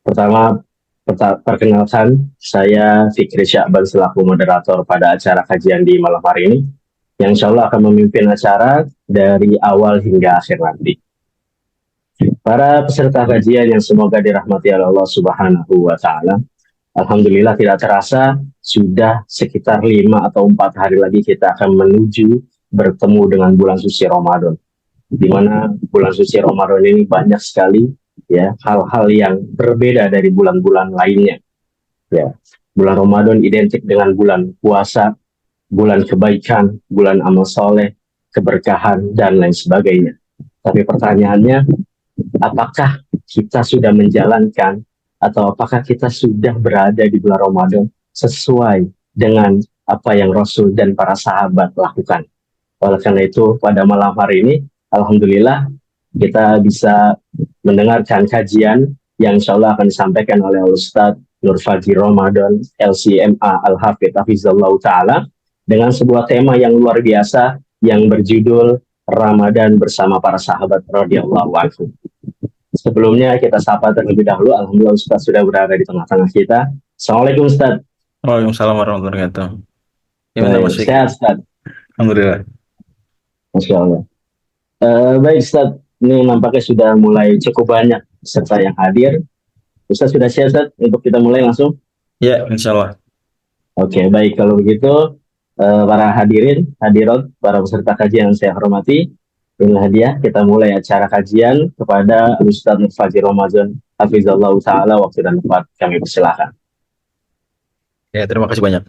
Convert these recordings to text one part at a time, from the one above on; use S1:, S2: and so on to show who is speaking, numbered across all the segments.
S1: Pertama, perkenalkan, saya Fikri Syakban selaku moderator pada acara kajian di malam hari ini, yang insya Allah akan memimpin acara dari awal hingga akhir nanti. Para peserta kajian yang semoga dirahmati oleh Allah Subhanahu wa Ta'ala, alhamdulillah tidak terasa sudah sekitar 5 atau 4 hari lagi kita akan menuju bertemu dengan bulan suci Ramadan, di mana bulan suci Ramadan ini banyak sekali ya hal-hal yang berbeda dari bulan-bulan lainnya. Ya, bulan Ramadan identik dengan bulan puasa, bulan kebaikan, bulan amal soleh, keberkahan dan lain sebagainya. Tapi pertanyaannya, apakah kita sudah menjalankan atau apakah kita sudah berada di bulan Ramadan sesuai dengan apa yang Rasul dan para sahabat lakukan? Oleh karena itu, pada malam hari ini, alhamdulillah kita bisa mendengarkan kajian yang insya Allah akan disampaikan oleh Ustadz Nur Fajri Ramadan, LCMA Al-Hafidh Hafizallah Ta'ala, dengan sebuah tema yang luar biasa yang berjudul Ramadan bersama para sahabat radhiyallahu anhu. Sebelumnya kita sapa terlebih dahulu, alhamdulillah Ustadz sudah berada di tengah-tengah kita. Assalamualaikum Ustadz.
S2: Waalaikumsalam warahmatullahi wabarakatuh. Gimana Mas Fikri?
S1: Sehat Ustadz.
S2: Alhamdulillah.
S1: Masya Allah. Baik Ustadz, ini nampaknya sudah mulai cukup banyak peserta yang hadir. Ustadz sudah siap Ustadz untuk kita mulai langsung?
S2: Ya, insya Allah.
S1: Oke, baik kalau begitu para hadirin, hadirat, para peserta kajian yang saya hormati, inilah dia kita mulai acara kajian kepada Ustadz Nur Fajri Ramadan Hafizallah Ta'ala, waktu dan tempat kami persilahkan.
S2: Ya, terima kasih banyak.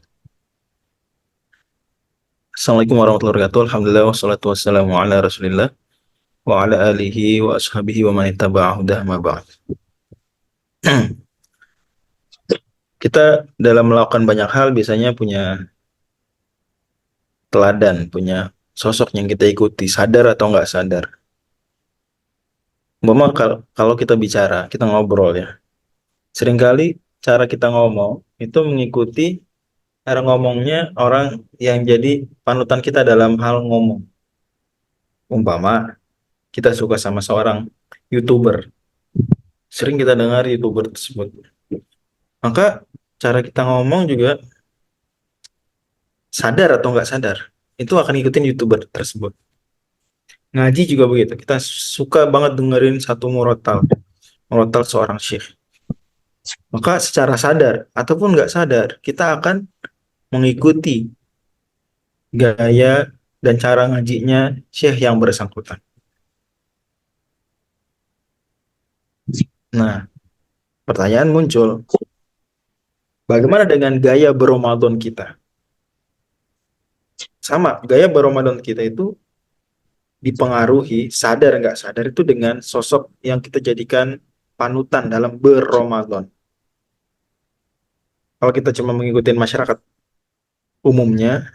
S2: Assalamualaikum warahmatullahi wabarakatuh. Alhamdulillah wassalatu wassalamu ala Rasulillah wa ala alihi wa ashabihi wa man ittaba'a hudah ma ba'd. Kita dalam melakukan banyak hal biasanya punya teladan, punya sosok yang kita ikuti, sadar atau nggak sadar. Umpama kalau kita bicara, kita ngobrol ya. Seringkali cara kita ngomong itu mengikuti cara ngomongnya orang yang jadi panutan kita dalam hal ngomong. Umpama kita suka sama seorang YouTuber, sering kita dengar YouTuber tersebut. Maka cara kita ngomong juga sadar atau nggak sadar, itu akan ngikutin YouTuber tersebut. Ngaji juga begitu, kita suka banget dengerin satu murotal seorang syekh. Maka secara sadar ataupun nggak sadar, kita akan mengikuti gaya dan cara ngajinya syekh yang bersangkutan. Nah, pertanyaan muncul, bagaimana dengan gaya berRamadan kita? Sama, gaya berRamadan kita itu dipengaruhi, sadar nggak sadar, itu dengan sosok yang kita jadikan panutan dalam berRamadan. Kalau kita cuma mengikuti masyarakat umumnya,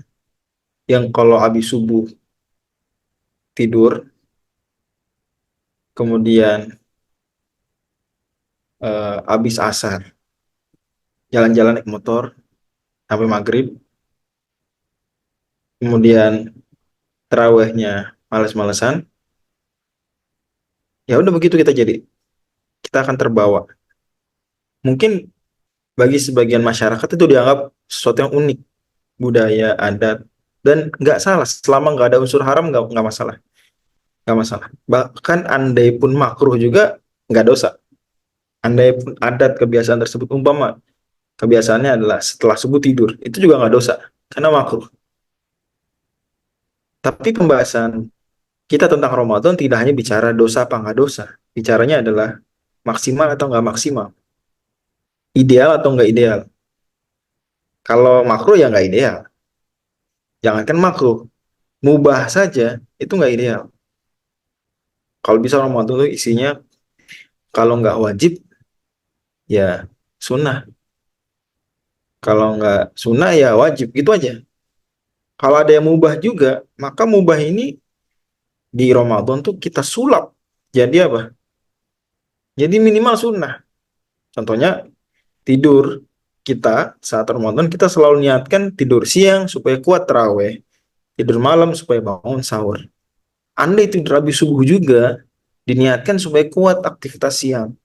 S2: yang kalau habis subuh tidur, kemudian habis asar jalan-jalan naik motor sampai maghrib, kemudian terawihnya males-malesan, ya udah begitu kita akan terbawa. Mungkin bagi sebagian masyarakat itu dianggap sesuatu yang unik, budaya, adat, dan nggak salah selama nggak ada unsur haram, nggak masalah, nggak masalah. Bahkan andai pun makruh juga nggak dosa. Andai pun adat kebiasaan tersebut, umpama kebiasaannya adalah setelah subuh tidur, itu juga nggak dosa karena makruh. Tapi pembahasan kita tentang Ramadan tidak hanya bicara dosa apa nggak dosa, bicaranya adalah maksimal atau nggak maksimal, ideal atau nggak ideal. Kalau makruh ya nggak ideal. Jangankan makruh, mubah saja itu nggak ideal. Kalau bisa Ramadan itu isinya, kalau nggak wajib ya sunnah, kalau nggak sunnah ya wajib, gitu aja. Kalau ada yang mubah juga, maka mubah ini di Ramadan tuh kita sulap jadi apa? Jadi minimal sunnah. Contohnya tidur, kita saat Ramadan kita selalu niatkan tidur siang supaya kuat taraweh, tidur malam supaya bangun sahur. Anda itu habis subuh juga diniatkan supaya kuat aktivitas siang.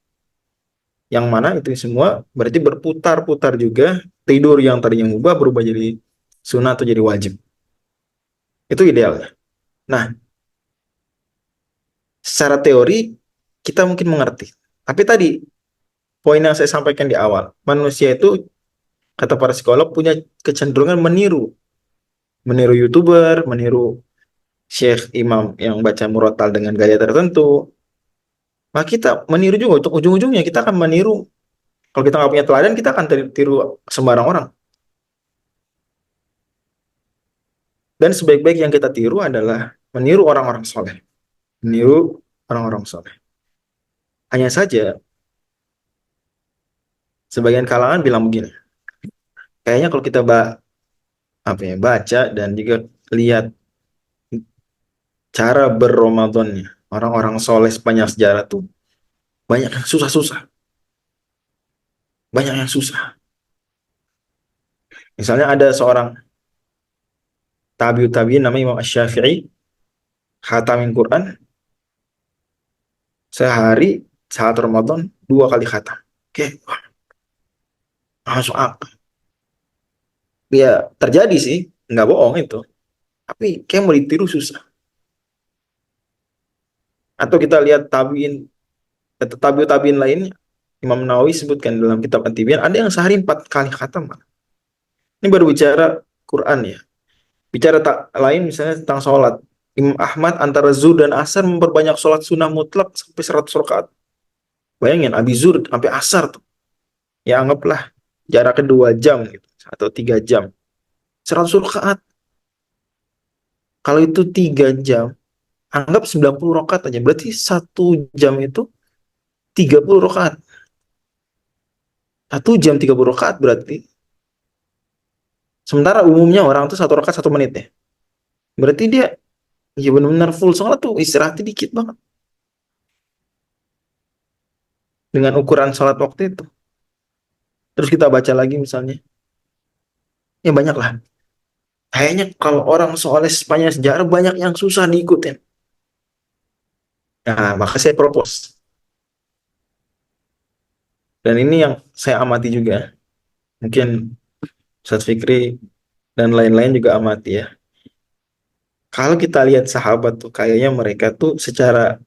S2: Yang mana itu semua berarti berputar-putar juga, tidur yang tadinya mubah berubah jadi sunnah atau jadi wajib. Itu idealnya. Nah, secara teori kita mungkin mengerti. Tapi tadi poin yang saya sampaikan di awal, manusia itu kata para psikolog punya kecenderungan meniru, meniru YouTuber, meniru Syekh Imam yang baca murotal dengan gaya tertentu. Nah, kita meniru juga untuk ujung-ujungnya kita akan meniru. Kalau kita nggak punya teladan, kita akan tiru sembarang orang. Dan sebaik-baik yang kita tiru adalah meniru orang-orang soleh. Meniru orang-orang soleh. Hanya saja, sebagian kalangan bilang begini, kayaknya kalau kita baca dan juga lihat cara berRamadannya orang-orang soleh sepanjang sejarah tuh banyak yang susah-susah, banyak yang susah. Misalnya ada seorang tabiut tabiin namanya Imam Asy-Syafi'i, khatamin Quran sehari saat Ramadan 2 kali khatam. Oke, wah, masuk akal. Ya terjadi sih, nggak bohong itu. Tapi kayak mau ditiru susah. Atau kita lihat tabiin atau tabiut tabiin lainnya, Imam Nawawi sebutkan dalam kitab At-Tibyan ada yang sehari 4 kali khatam. Ini baru bicara Quran ya. Bicara tak lain misalnya tentang sholat. Imam Ahmad antara zuhur dan asar memperbanyak sholat sunnah mutlak sampai 100 rakaat. Bayangin, abis zuhur sampai asar tuh. Ya anggaplah jaraknya 2 jam gitu, atau 3 jam. 100 rakaat. Kalau itu 3 jam, anggap 90 rakaat aja. Berarti 1 jam itu 30 rakaat. 1 jam 30 rakaat berarti. Sementara umumnya orang tuh 1 rakaat 1 menit ya. Berarti dia ya benar-benar full sholat tuh istirahatnya dikit banget. Dengan ukuran sholat waktu itu. Terus kita baca lagi misalnya. Ya banyak lah. Kayaknya kalau orang soleh sepanjang sejarah banyak yang susah diikutin. Nah, maka saya propose. Dan ini yang saya amati juga. Mungkin Ustadz Fikri dan lain-lain juga amati ya. Kalau kita lihat sahabat tuh, kayaknya mereka tuh secara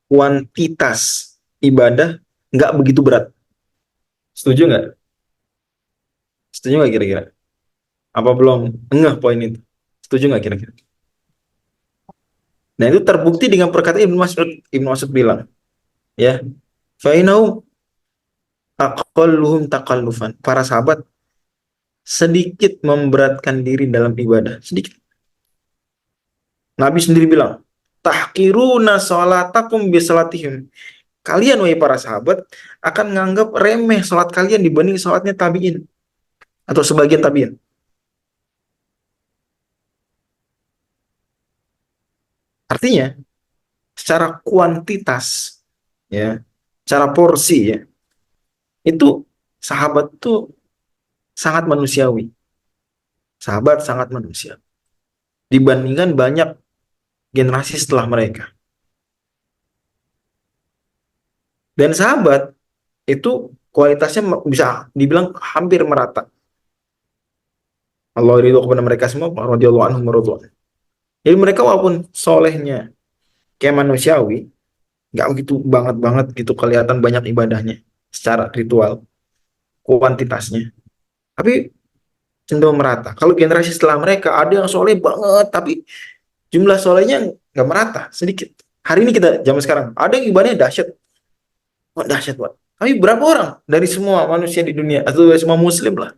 S2: kuantitas ibadah nggak begitu berat. Setuju nggak? Setuju nggak kira-kira? Apa belum ngeh poin itu? Setuju nggak kira-kira? Nah itu terbukti dengan perkataan Ibnu Mas'ud. Ibnu Mas'ud bilang, ya, fainau aqalluhum takallufan. Para sahabat sedikit memberatkan diri dalam ibadah, sedikit. Nabi sendiri bilang, tahkiruna salatakum bisalatihim. Kalian wahai para sahabat akan menganggap remeh salat kalian dibanding salatnya tabiin atau sebagian tabiin. Artinya, secara kuantitas ya, secara porsi ya, itu sahabat tuh sangat manusiawi. Sahabat sangat manusia dibandingkan banyak generasi setelah mereka. Dan sahabat itu kualitasnya bisa dibilang hampir merata. Allah ridho kepada mereka semua, radhiyallahu anhum radhwan. Jadi mereka walaupun solehnya kayak manusiawi, nggak begitu banget banget gitu kelihatan banyak ibadahnya secara ritual, kuantitasnya. Tapi cenderung merata. Kalau generasi setelah mereka ada yang soleh banget, tapi jumlah solehnya nggak merata, sedikit. Hari ini kita zaman sekarang ada yang ibadahnya dahsyat, wah dahsyat banget. Tapi berapa orang dari semua manusia di dunia atau dari semua muslim lah?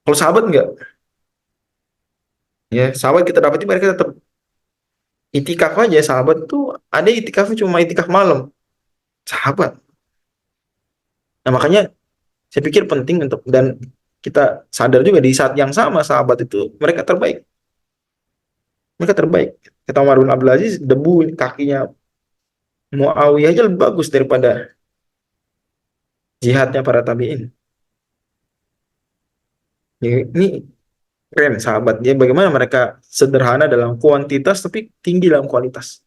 S2: Kalau sahabat nggak, ya sahabat kita dapati mereka tetap itikaf aja. Sahabat tuh ada itikaf cuma itikaf malam. Sahabat. Nah makanya saya pikir penting untuk dan kita sadar juga di saat yang sama sahabat itu mereka terbaik. Mereka terbaik. Kata Umar bin Abdul Aziz, debu kakinya Muawiyah aja lebih bagus daripada jihadnya para tabiin. Ini keren sahabat. Dia bagaimana mereka sederhana dalam kuantitas tapi tinggi dalam kualitas.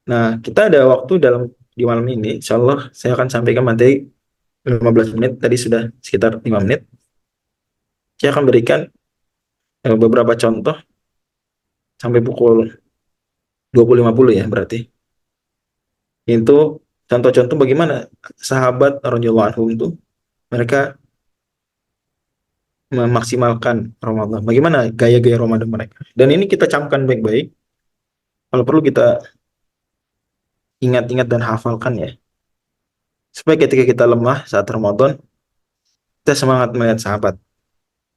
S2: Nah, kita ada waktu dalam di malam ini, insya Allah saya akan sampaikan materi 15 menit, tadi sudah sekitar 5 menit. Saya akan berikan beberapa contoh sampai pukul 20.50 ya berarti. Itu contoh-contoh bagaimana sahabat radhiyallahu anhum itu mereka memaksimalkan Ramadan. Bagaimana gaya-gaya Ramadan mereka. Dan ini kita camkan baik-baik. Kalau perlu kita ingat-ingat dan hafalkan ya. Supaya ketika kita lemah saat Ramadan, kita semangat melihat sahabat.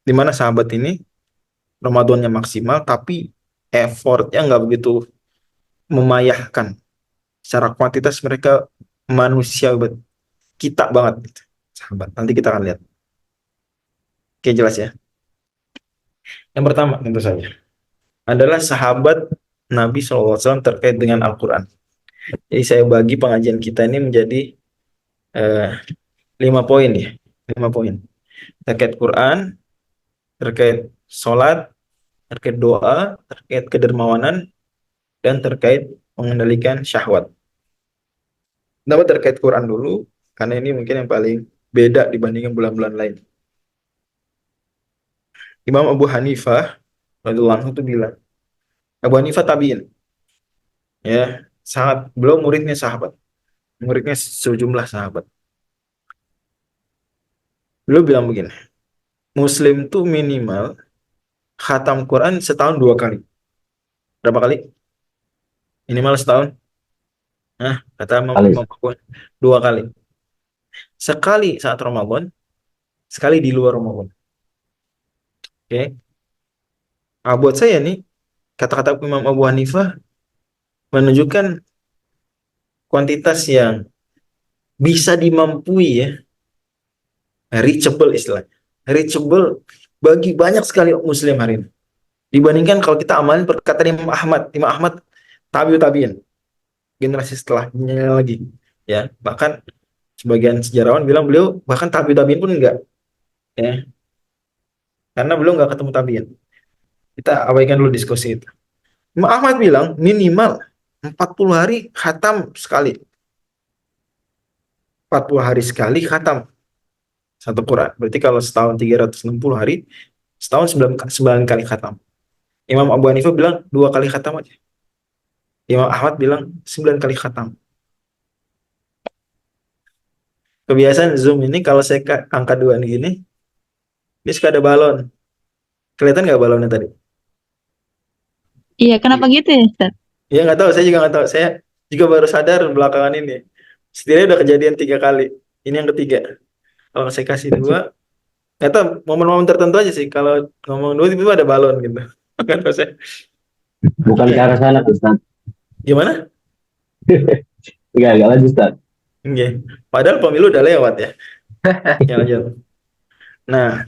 S2: Di mana sahabat ini Ramadannya maksimal, tapi effortnya nggak begitu memayahkan. Secara kuantitas mereka manusia kita banget. Gitu. Sahabat. Nanti kita akan lihat. Oke, jelas ya. Yang pertama tentu saja adalah sahabat Nabi SAW terkait dengan Al-Quran. Jadi saya bagi pengajian kita ini menjadi eh, 5 poin ya. 5 poin. Terkait Quran, terkait sholat, terkait doa, terkait kedermawanan, dan terkait mengendalikan syahwat. Nama terkait Quran dulu, karena ini mungkin yang paling beda dibandingkan bulan-bulan lain. Imam Abu Hanifah, radhiyallahu anhu itu bilang, Abu Hanifah tabiin, ya, sangat belum muridnya sahabat, muridnya sejumlah sahabat. Beliau bilang begini, Muslim tuh minimal khatam Quran setahun 2 kali. Berapa kali? Minimal setahun. Nah, kata
S1: Kali.
S2: Imam Abu 2 kali. Sekali saat Ramadan, sekali di luar Ramadan. Oke. Nah, buat saya nih, kata-kata Imam Abu Hanifah menunjukkan kuantitas yang bisa dimampui ya, reachable istilahnya. Reachable bagi banyak sekali muslim hari ini. Dibandingkan kalau kita amalin perkataan Imam Ahmad. Imam Ahmad tabiut tabiin, generasi setelahnya lagi. Ya, bahkan sebagian sejarawan bilang beliau bahkan tabiut tabiin pun enggak. Ya, karena beliau nggak ketemu tabiin. Kita abaikan dulu diskusi itu. Imam Ahmad bilang minimal 40 hari khatam sekali. 40 hari sekali khatam satu Quran. Berarti kalau setahun 360 hari, setahun 9 kali khatam. Imam Abu Hanifah bilang 2 kali khatam aja. Imam Ahmad bilang 9 kali khatam. Kebiasaan Zoom ini kalau saya angkat dua gini, ini suka ada balon. Kelihatan nggak balonnya tadi?
S3: Iya, kenapa gitu ya, Ustaz?
S2: Ya nggak tahu, saya juga nggak tahu. Saya juga baru sadar belakangan ini. Setidaknya udah kejadian 3 kali. Ini yang ketiga. Kalau saya kasih dua, nggak tahu momen-momen tertentu aja sih. Kalau ngomong dua tiba-tiba ada balon gitu. Kan saya.
S1: Bukan ke arah sana, Ustaz.
S2: Gimana?
S1: Enggak lanjut, Ustaz.
S2: Oke. Padahal pemilu udah lewat ya. Ya lanjut. Nah,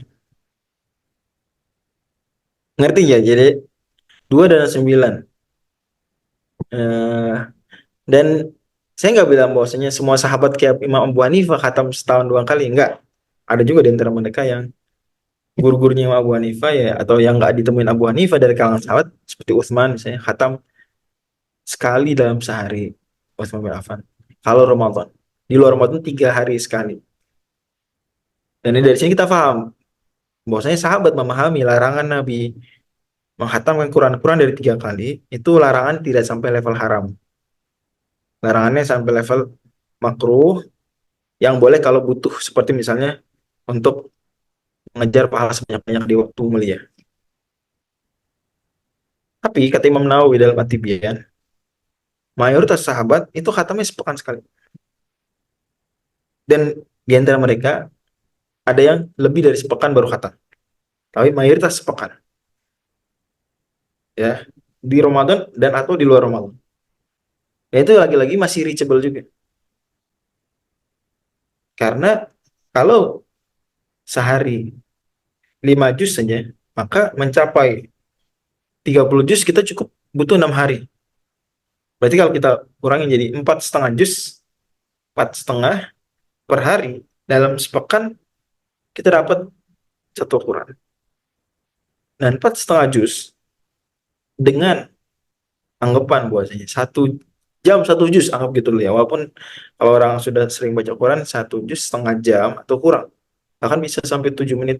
S2: ngerti ya? Jadi 2 dan 9. Eh, dan saya nggak bilang bahwasanya semua sahabat kayak Imam Abu Hanifah khatam setahun 2 kali. Enggak. Ada juga di antara mereka yang guru-gurunya Imam Abu Hanifah ya, atau yang nggak ditemuin Abu Hanifah dari kalangan sahabat seperti Utsman misalnya khatam sekali dalam sehari. Utsman bin Affan. Kalau Ramadan. Di luar Ramadan 3 hari sekali. Dan ini dari sini kita paham bahwasanya sahabat memahami larangan Nabi menghatamkan Quran dari 3 kali, itu larangan tidak sampai level haram. Larangannya sampai level makruh, yang boleh kalau butuh, seperti misalnya untuk mengejar pahala sebanyak-banyak di waktu mulia. Tapi kata Imam Nawawi dalam At-Tibyan, mayoritas sahabat itu khatamnya sepekan sekali. Dan di antara mereka ada yang lebih dari sepekan baru khatam. Tapi mayoritas sepekan. Ya, di Ramadan dan atau di luar Ramadan. Ya itu lagi-lagi masih reachable juga. Karena kalau sehari 5 juz saja, maka mencapai 30 juz kita cukup butuh 6 hari. Berarti kalau kita kurangin jadi 4,5 juz, 4,5 per hari, dalam sepekan kita dapat satu Quran. Dan 4,5 juz dengan anggapan bahwasanya 1 jam satu juz anggap gitu dulu ya, walaupun kalau orang sudah sering baca Quran satu juz setengah jam atau kurang, bahkan bisa sampai 7 menit.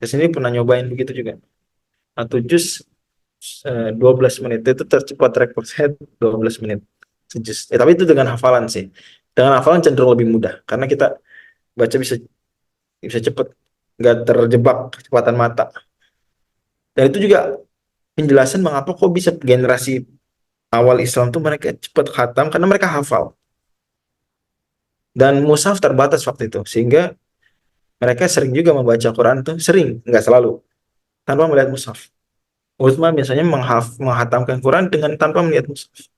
S2: Di sini pernah nyobain begitu juga, satu juz 12 menit itu tercepat rekor saya 12 menit sejuz. Tapi itu dengan hafalan sih, dengan hafalan cenderung lebih mudah karena kita baca bisa bisa cepet, nggak terjebak kecepatan mata. Dan itu juga penjelasan mengapa kok bisa generasi awal Islam tuh mereka cepat khatam karena mereka hafal. Dan mushaf terbatas waktu itu, sehingga mereka sering juga membaca Quran tuh sering, nggak selalu, tanpa melihat mushaf. Utsman biasanya menghatamkan Quran dengan tanpa melihat mushaf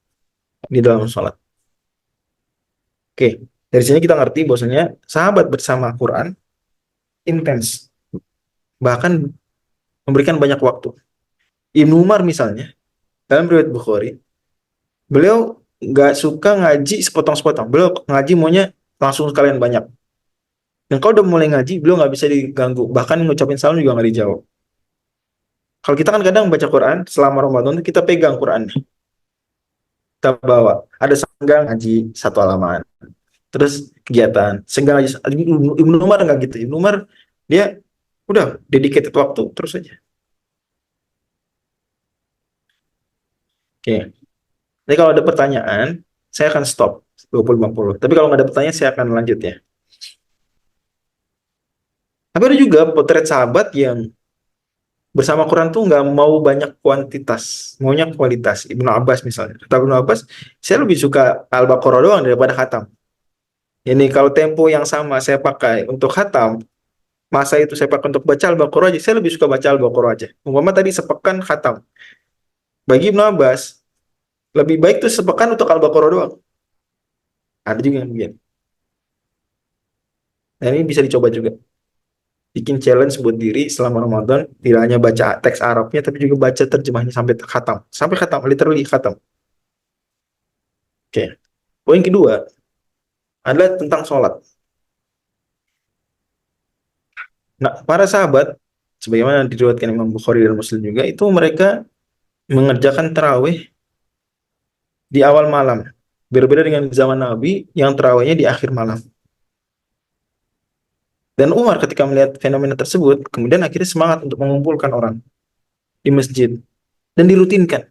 S2: di dalam sholat. Oke, dari sini kita ngerti bahwasanya sahabat bersama Quran intens, bahkan memberikan banyak waktu. Ibnu Umar misalnya, dalam riwayat Bukhari, beliau nggak suka ngaji sepotong-sepotong. Beliau ngaji maunya langsung sekalian banyak. Dan kalau udah mulai ngaji, beliau nggak bisa diganggu. Bahkan ngucapin salam juga nggak dijawab. Kalau kita kan kadang baca Quran, selama Ramadan kita pegang Quran. Kita bawa. Ada senggang ngaji satu halaman. Terus kegiatan. Senggang ngaji. Ibnu Umar nggak gitu. Ibnu Umar, dia udah dedicated waktu terus aja. Oke. Jadi kalau ada pertanyaan, saya akan stop 20-50. Tapi kalau nggak ada pertanyaan, saya akan lanjut ya. Tapi ada juga potret sahabat yang bersama Quran tuh nggak mau banyak kuantitas, maunya kualitas. Ibnu Abbas misalnya. Kata Ibnu Abbas, saya lebih suka Al-Baqarah doang daripada khatam. Ini kalau tempo yang sama saya pakai untuk khatam, masa itu saya pakai untuk baca Al-Baqarah aja, saya lebih suka baca Al-Baqarah aja. Umpama tadi sepekan khatam. Bagi Ibnu Abbas, lebih baik tuh sepekan untuk Al-Baqarah doang. Ada juga yang begini. Nah ini bisa dicoba juga. Bikin challenge buat diri selama Ramadan, tidak hanya baca teks Arabnya, tapi juga baca terjemahnya sampai khatam. Sampai khatam, literally khatam. Oke. Poin kedua adalah tentang sholat. Nah, para sahabat, sebagaimana diriwayatkan Imam Bukhari dan Muslim juga, itu mereka mengerjakan tarawih di awal malam. Berbeda dengan zaman Nabi yang tarawihnya di akhir malam. Dan Umar ketika melihat fenomena tersebut, kemudian akhirnya semangat untuk mengumpulkan orang di masjid dan dirutinkan.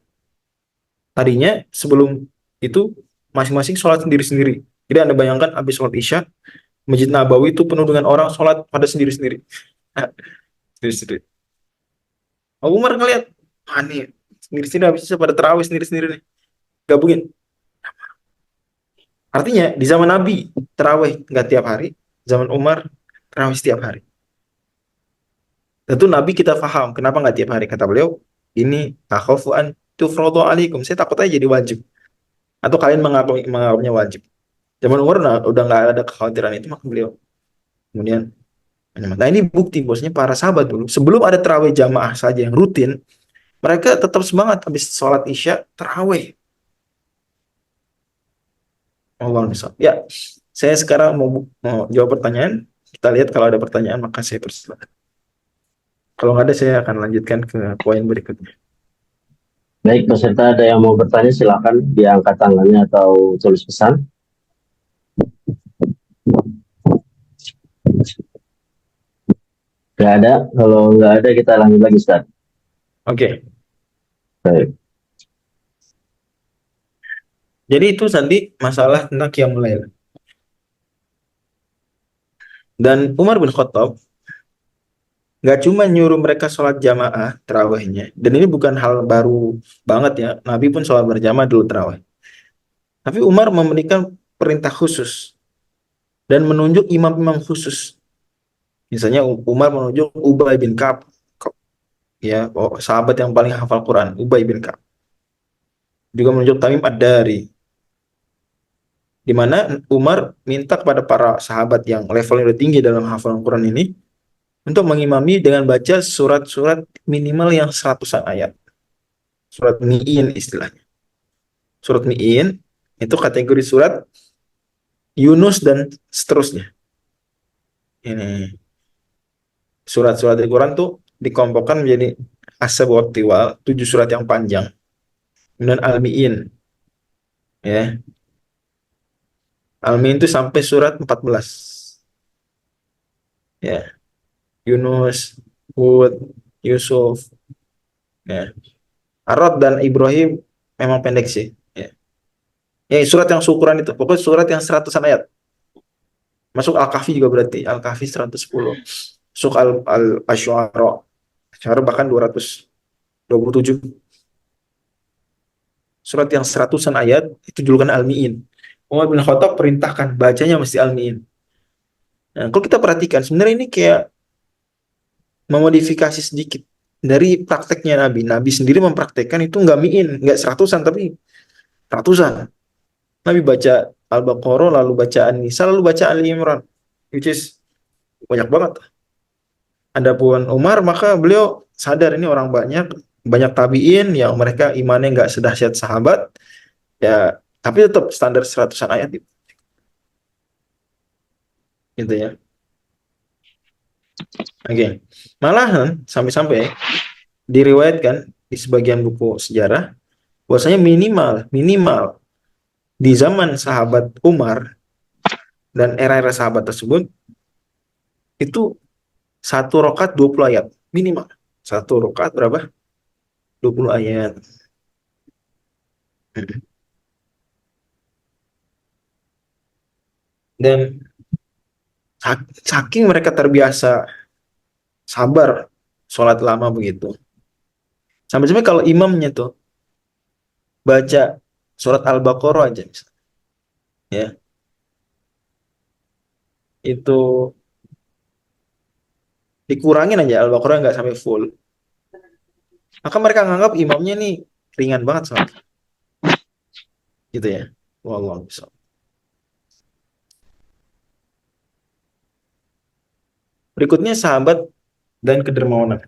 S2: Tadinya sebelum itu masing-masing sholat sendiri-sendiri. Jadi Anda bayangkan habis sholat Isya, Masjid Nabawi itu penuh dengan orang sholat pada sendiri-sendiri. Sendiri-sendiri. Umar ngeliat, ah nih, sendiri-sendiri habis itu pada terawih sendiri-sendiri nih. Gabungin. Artinya di zaman Nabi terawih nggak tiap hari, zaman Umar terawih setiap hari. Tentu Nabi kita paham kenapa nggak tiap hari. Kata beliau, ini akhafu an tufradu alaikum. Saya takut aja jadi wajib. Atau kalian menganggapnya wajib. Zaman Umar udah nggak ada kekhawatiran itu, maka beliau kemudian menyemangati. Nah ini bukti bosnya para sahabat dulu sebelum ada terawih jamaah saja yang rutin, mereka tetap semangat habis sholat Isya terawih. Allah misal. Ya, saya sekarang mau jawab pertanyaan. Kita lihat kalau ada pertanyaan maka saya persilakan. Kalau nggak ada saya akan lanjutkan ke poin berikutnya.
S1: Baik, peserta ada yang mau bertanya silakan diangkat tangannya atau tulis pesan. Nggak ada, kalau nggak ada kita lanjut lagi, Ustaz.
S2: Oke.
S1: Baik.
S2: Jadi itu tadi masalah tentang qiyamul lail. Dan Umar bin Khattab nggak cuma nyuruh mereka sholat jamaah terawihnya. Dan ini bukan hal baru banget ya. Nabi pun sholat berjamaah dulu terawih. Tapi Umar memberikan perintah khusus dan menunjuk imam-imam khusus. Misalnya Umar menunjuk Ubay bin Ka'ab, ya, sahabat yang paling hafal Quran, Ubay bin Ka'ab. Juga menunjuk Tamim Ad-Dari, di mana Umar minta kepada para sahabat yang levelnya udah tinggi dalam hafalan Quran ini untuk mengimami dengan baca surat-surat minimal yang 100-an ayat. Surat mi'in istilahnya. Surat mi'in itu kategori surat Yunus dan seterusnya. Ini surat-surat Al-Quran tuh dikelompokkan menjadi As-Sab'ut Tiwal, 7 surat yang panjang. Kemudian Al-Mi'in, Ya. Al-Min itu sampai surat 14. Ya. Yunus, Hud, Yusuf, ya. Arad dan Ibrahim memang pendek sih. Ya. Ya, surat yang seukuran itu. Pokoknya surat yang seratusan ayat. Masuk Al-Kahfi juga berarti. Al-Kahfi 110. Masuk Al-Asy'ara. Asy'ara bahkan 227. Surat yang seratusan ayat itu julukan Al-Mi'in. Umar bin Khattab perintahkan bacanya mesti Al-Mi'in. Nah, kalau kita perhatikan sebenarnya ini kayak memodifikasi sedikit dari prakteknya Nabi. Nabi sendiri mempraktekkan itu nggak mi'in, nggak seratusan tapi ratusan. Nabi baca Al-Baqarah, lalu baca An-Nisa, lalu baca Ali Imran, which is banyak banget. Adapun Umar, maka beliau sadar ini orang banyak, banyak tabiin yang mereka imannya nggak sedahsyat sahabat, ya, tapi tetap standar seratusan ayat gitu ya. Oke, malahan sampai-sampai diriwayatkan di sebagian buku sejarah bahwasanya minimal minimal di zaman sahabat Umar dan era-era sahabat tersebut itu satu rokat 20 ayat minimal. Satu rokat berapa? 20 ayat. Dan saking mereka terbiasa sabar sholat lama begitu. Sampai-sampai kalau imamnya tuh baca surat Al-Baqarah aja misalnya, ya, itu dikurangin aja Al-Baqarah nggak sampai full. Maka mereka nganggap imamnya nih ringan banget sholat. Gitu ya. Wallahu a'lam. Berikutnya sahabat dan kedermawanan.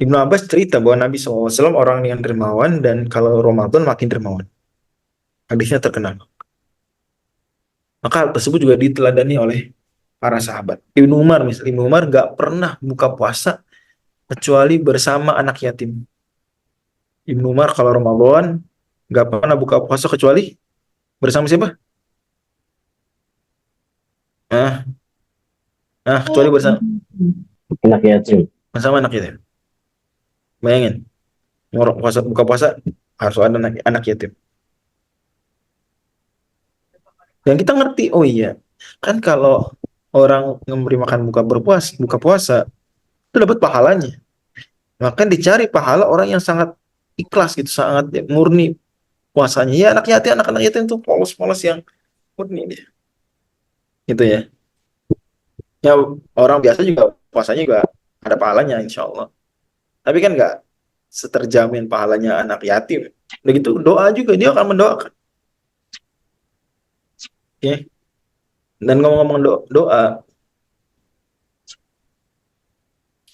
S2: Ibnu Abbas cerita bahwa Nabi SAW orang yang dermawan dan kalau Ramadan makin dermawan. Hadisnya terkenal. Maka hal tersebut juga diteladani oleh para sahabat. Ibnu Umar misalnya, Ibnu Umar nggak pernah buka puasa kecuali bersama anak yatim. Ibnu Umar kalau Ramadan nggak pernah buka puasa kecuali bersama siapa? Nah, kecuali
S1: Anak yatim.
S2: bersama anak yatim. Bayangin, mau puasa, buka puasa harus ada anak yatim. Dan kita ngerti, oh iya, kan kalau orang memberi makan buka puasa, itu dapat pahalanya. Maka dicari pahala orang yang sangat ikhlas gitu, sangat murni puasanya. Ya anak yatim, anak-anak yatim itu polos-polos yang murni dia. Gitu ya. Ya orang biasa juga puasanya juga ada pahalanya insya Allah. Tapi kan nggak seterjamin pahalanya anak yatim. Begitu doa juga dia akan mendoakan. Oke. Dan ngomong-ngomong doa,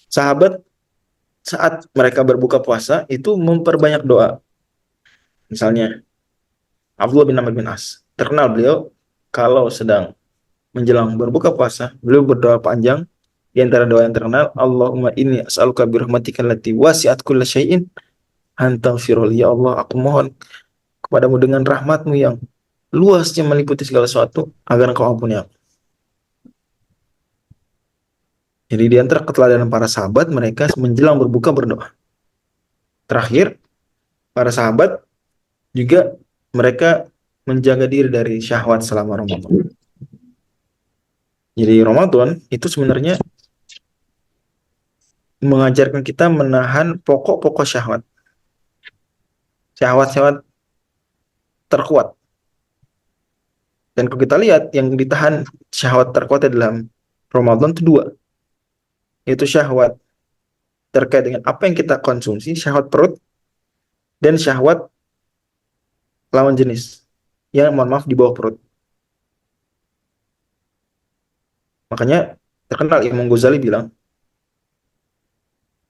S2: sahabat saat mereka berbuka puasa itu memperbanyak doa. Misalnya Abdullah bin Amr bin As. Terkenal beliau kalau sedang menjelang berbuka puasa, beliau berdoa panjang. Di antara doa yang terkenal, Allahumma inni as'aluka birahmatika allati wasi'at kulla syai'in antaghfirli. Ya Allah, aku mohon kepadamu dengan rahmatmu yang luasnya meliputi segala sesuatu agar engkau ampuni aku. Jadi di antara keteladanan para sahabat, mereka menjelang berbuka berdoa. Terakhir, para sahabat juga mereka menjaga diri dari syahwat selama Ramadan. Jadi Ramadan itu sebenarnya mengajarkan kita menahan pokok-pokok syahwat. Syahwat-syahwat terkuat. Dan kalau kita lihat yang ditahan syahwat terkuat dalam Ramadan itu dua. Yaitu syahwat terkait dengan apa yang kita konsumsi, syahwat perut, dan syahwat lawan jenis. Yang mohon maaf di bawah perut. Makanya terkenal Imam Ghazali bilang,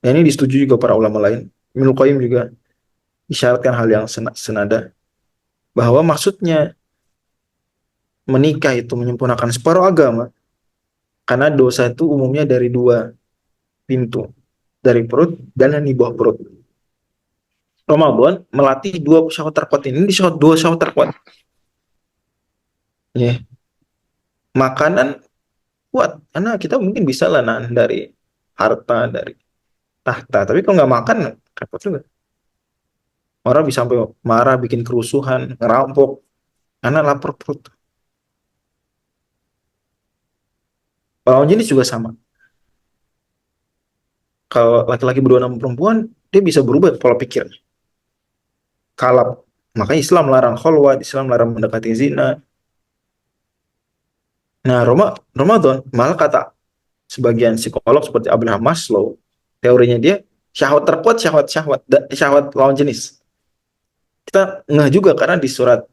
S2: dan ini disetujui juga para ulama lain, Ibnu Qayyim juga isyaratkan hal yang senada, bahwa maksudnya menikah itu menyempurnakan separuh agama, karena dosa itu umumnya dari dua pintu, dari perut dan yang di bawah perut. Ramadan melatih dua syahwat terkuat ini, dua syahwat terkuat. Ya, makanan kuat, karena kita mungkin bisa lah nahan dari harta, dari tahta. Tapi kalau nggak makan, repot juga. Orang bisa sampai marah, bikin kerusuhan, ngerampok, karena lapar perut. Lawan jenis juga sama. Kalau laki-laki berdua sama perempuan, dia bisa berubah pola pikirnya. Kalap. Makanya Islam larang kholwat, Islam larang mendekati zina. Nah, Ramadan, malah kata sebagian psikolog seperti Abraham Maslow, teorinya dia, syahwat terkuat, syahwat lawan jenis. Kita ngeh juga karena di surat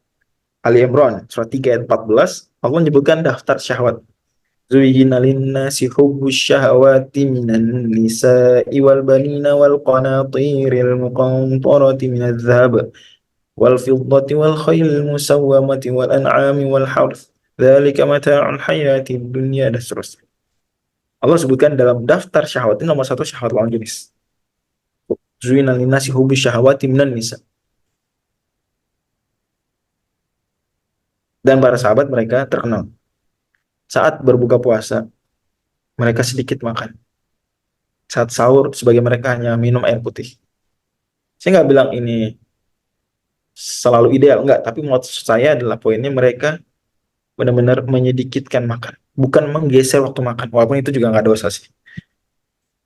S2: Ali Imran, surat 3 ayat 14, Allah menyebutkan daftar syahwat. Zuyyina linnasi hubbus syahawati minan nisa'i wal banina wal qanatiril muqantarati minadh dhahab wal fiddati wal khaylil musawwamati wal an'ami wal harth. Dzalika mata'ul hayatid dunya, dan seterusnya. Allah sebutkan dalam daftar syahwat ini nomor satu syahwat lawan jenis. Zuyyina linnasi hubbus syahawati minan nisa. Dan para sahabat mereka terkenal. Saat berbuka puasa, mereka sedikit makan. Saat sahur, sebagai mereka hanya minum air putih. Saya nggak bilang ini selalu ideal, enggak. Tapi maksud saya adalah poinnya mereka benar-benar menyedikitkan makan. Bukan menggeser waktu makan. Walaupun itu juga nggak dosa sih.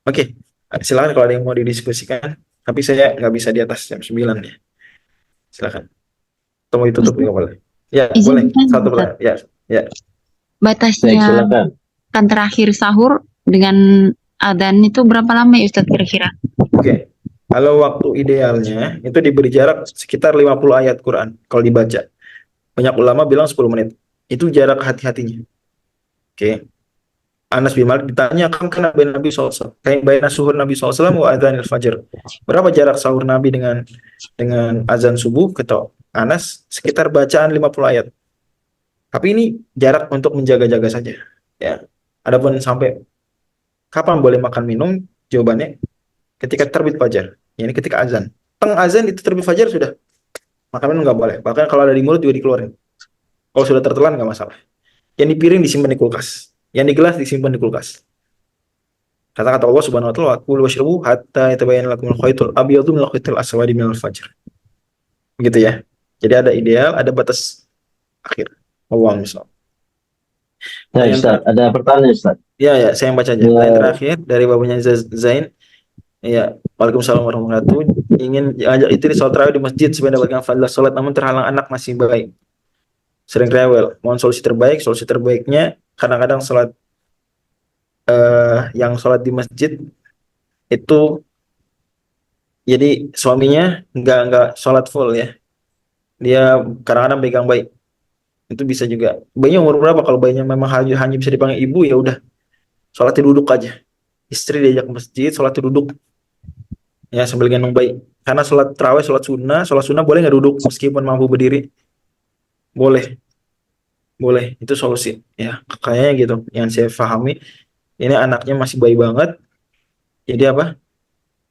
S2: Oke, silakan kalau ada yang mau didiskusikan. Tapi saya nggak bisa di atas jam 9 ya. Silakan. Atau mau ditutup juga boleh. Ya, boleh.
S3: Izinkan
S2: Satu
S3: Ustaz,
S2: pertanyaan. Ya, ya.
S1: Baik,
S3: batasnya
S1: silakan.
S3: kan terakhir sahur dengan adzan itu berapa lama ya Ustaz kira-kira?
S2: Oke. Kalau waktu idealnya itu diberi jarak sekitar 50 ayat Quran kalau dibaca. Banyak ulama bilang 10 menit. Itu jarak hati-hatinya. Oke. Anas bin Malik ditanya, "Kam kana bain Nabi SAW? Kayak baina suhur Nabi SAW wa adzanil fajr." Berapa jarak sahur Nabi dengan azan subuh? Kata Anas, sekitar bacaan 50 ayat. Tapi ini jarak untuk menjaga-jaga saja. Ya. Adapun sampai kapan boleh makan minum? Jawabannya ketika terbit fajar. Ya, ini ketika azan. Tengah azan itu terbit fajar sudah. Makan minum nggak boleh. Bahkan kalau ada di mulut juga dikeluarin. Kalau sudah tertelan nggak masalah. Yang di piring disimpan di kulkas. Yang di gelas disimpan di kulkas. Kata-kata Allah Subhanahu wa taala, "Wa kulu washrabu hatta yatabayyana lakumul khaytul abyadu minal khaytil aswadi minal fajr." Begitu ya. Jadi ada ideal, ada batas akhir. Allah misal.
S1: Nah,
S2: Yang
S1: Ustaz, ada pertanyaan Ustaz.
S2: ya, saya yang baca aja.
S1: Ya,
S2: Yang terakhir dari babanya Zain. Ya, Waalaikumsalam warahmatullahi wabarakatuh. Ingin ajak itu di sholat tarawih di masjid supaya mendapatkan fadilah sholat, namun terhalang anak masih baik. Sering rewel. Mohon solusi terbaik. Solusi terbaiknya kadang-kadang yang sholat di masjid itu, jadi suaminya nggak sholat full ya. Dia kadang-kadang pegang bayi. Itu bisa juga. Bayinya umur berapa? Kalau bayinya memang hanya bisa dipanggil ibu, ya udah sholatnya duduk aja. Istri diajak ke masjid, sholatnya duduk. Ya, sambil gendong bayi. Karena sholat terawih, sholat sunnah boleh nggak duduk meskipun mampu berdiri? Boleh, boleh. Itu solusi. Ya, kayaknya gitu. Yang saya pahami, ini anaknya masih bayi banget. Jadi apa?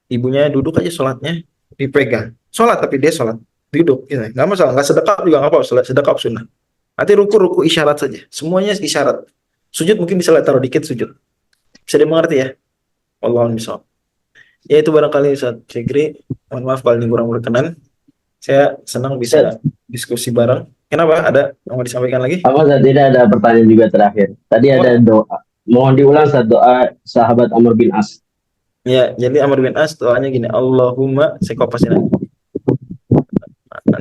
S2: Ibunya duduk aja sholatnya, dipegang. Sholat tapi dia sholat duduk. Gitu. Nggak masalah. Nggak sedekap juga nggak apa-apa. Sedekap sunnah. Nanti ruku isyarat saja. Semuanya isyarat. Sujud mungkin bisa taruh dikit sujud. Bisa dimengerti ya? Wallahu a'lam. Ya itu barangkali Ustaz Fikri. Mohon maaf kalau ini kurang berkenan. Saya senang bisa diskusi bareng. Kenapa? Ada yang mau disampaikan lagi?
S1: apa Ustaz, tidak ada pertanyaan juga terakhir. Tadi ada doa. Mohon diulang Ustaz, doa sahabat Amr bin As.
S2: Ya, jadi Amr bin As doanya gini. Allahumma, saya kopasin aja.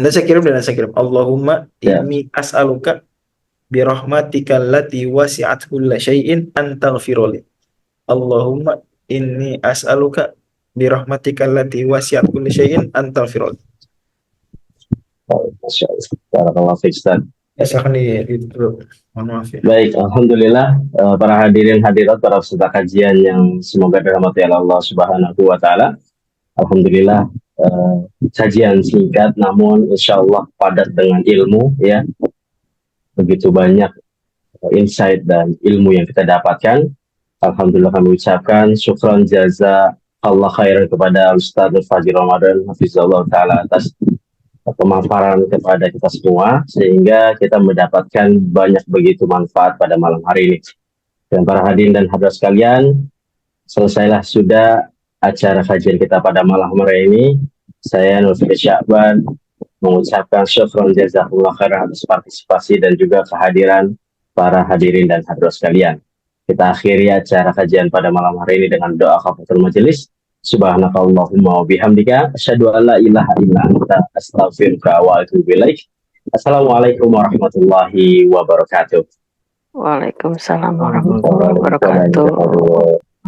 S2: Saya kirim. Allahumma
S1: Ya.
S2: inni as'aluka birahmatika allati wasi'at kulla syai'in an taghfirli. Allahumma inni as'aluka birahmatika allati wasi'at kulla syai'in an taghfirli.
S1: Masya Allah. Barakallahu fiik, Ustaz.
S2: Ya, silakan dulu. Mohon maaf ya.
S1: Baik, alhamdulillah para hadirin hadirat, para peserta kajian yang semoga dirahmati Allah Subhanahu wa taala. Alhamdulillah kajian singkat namun insya Allah padat dengan ilmu ya. Begitu banyak insight dan ilmu yang kita dapatkan. Alhamdulillah kami ucapkan syukran Allah khairan kepada Ustaz Fajri Ramadan hafizallahu taala atas pemaparan kepada kita semua sehingga kita mendapatkan banyak begitu manfaat pada malam hari ini. Dan para hadirin dan hadirat sekalian, selesailah sudah acara kajian kita pada malam hari ini. Saya Nur Fikri Syakban mengucapkan syukron jazakumullah khairan atas partisipasi dan juga kehadiran para hadirin dan hadirat sekalian. Kita akhiri acara kajian pada malam hari ini dengan doa kafaratul majelis. Subhanakallahumma wa bihamdika asyhadu an la ilaha illa anta astaghfiruka wa atubu ilaik. Assalamualaikum warahmatullahi wabarakatuh.
S4: Waalaikumsalam warahmatullahi wabarakatuh.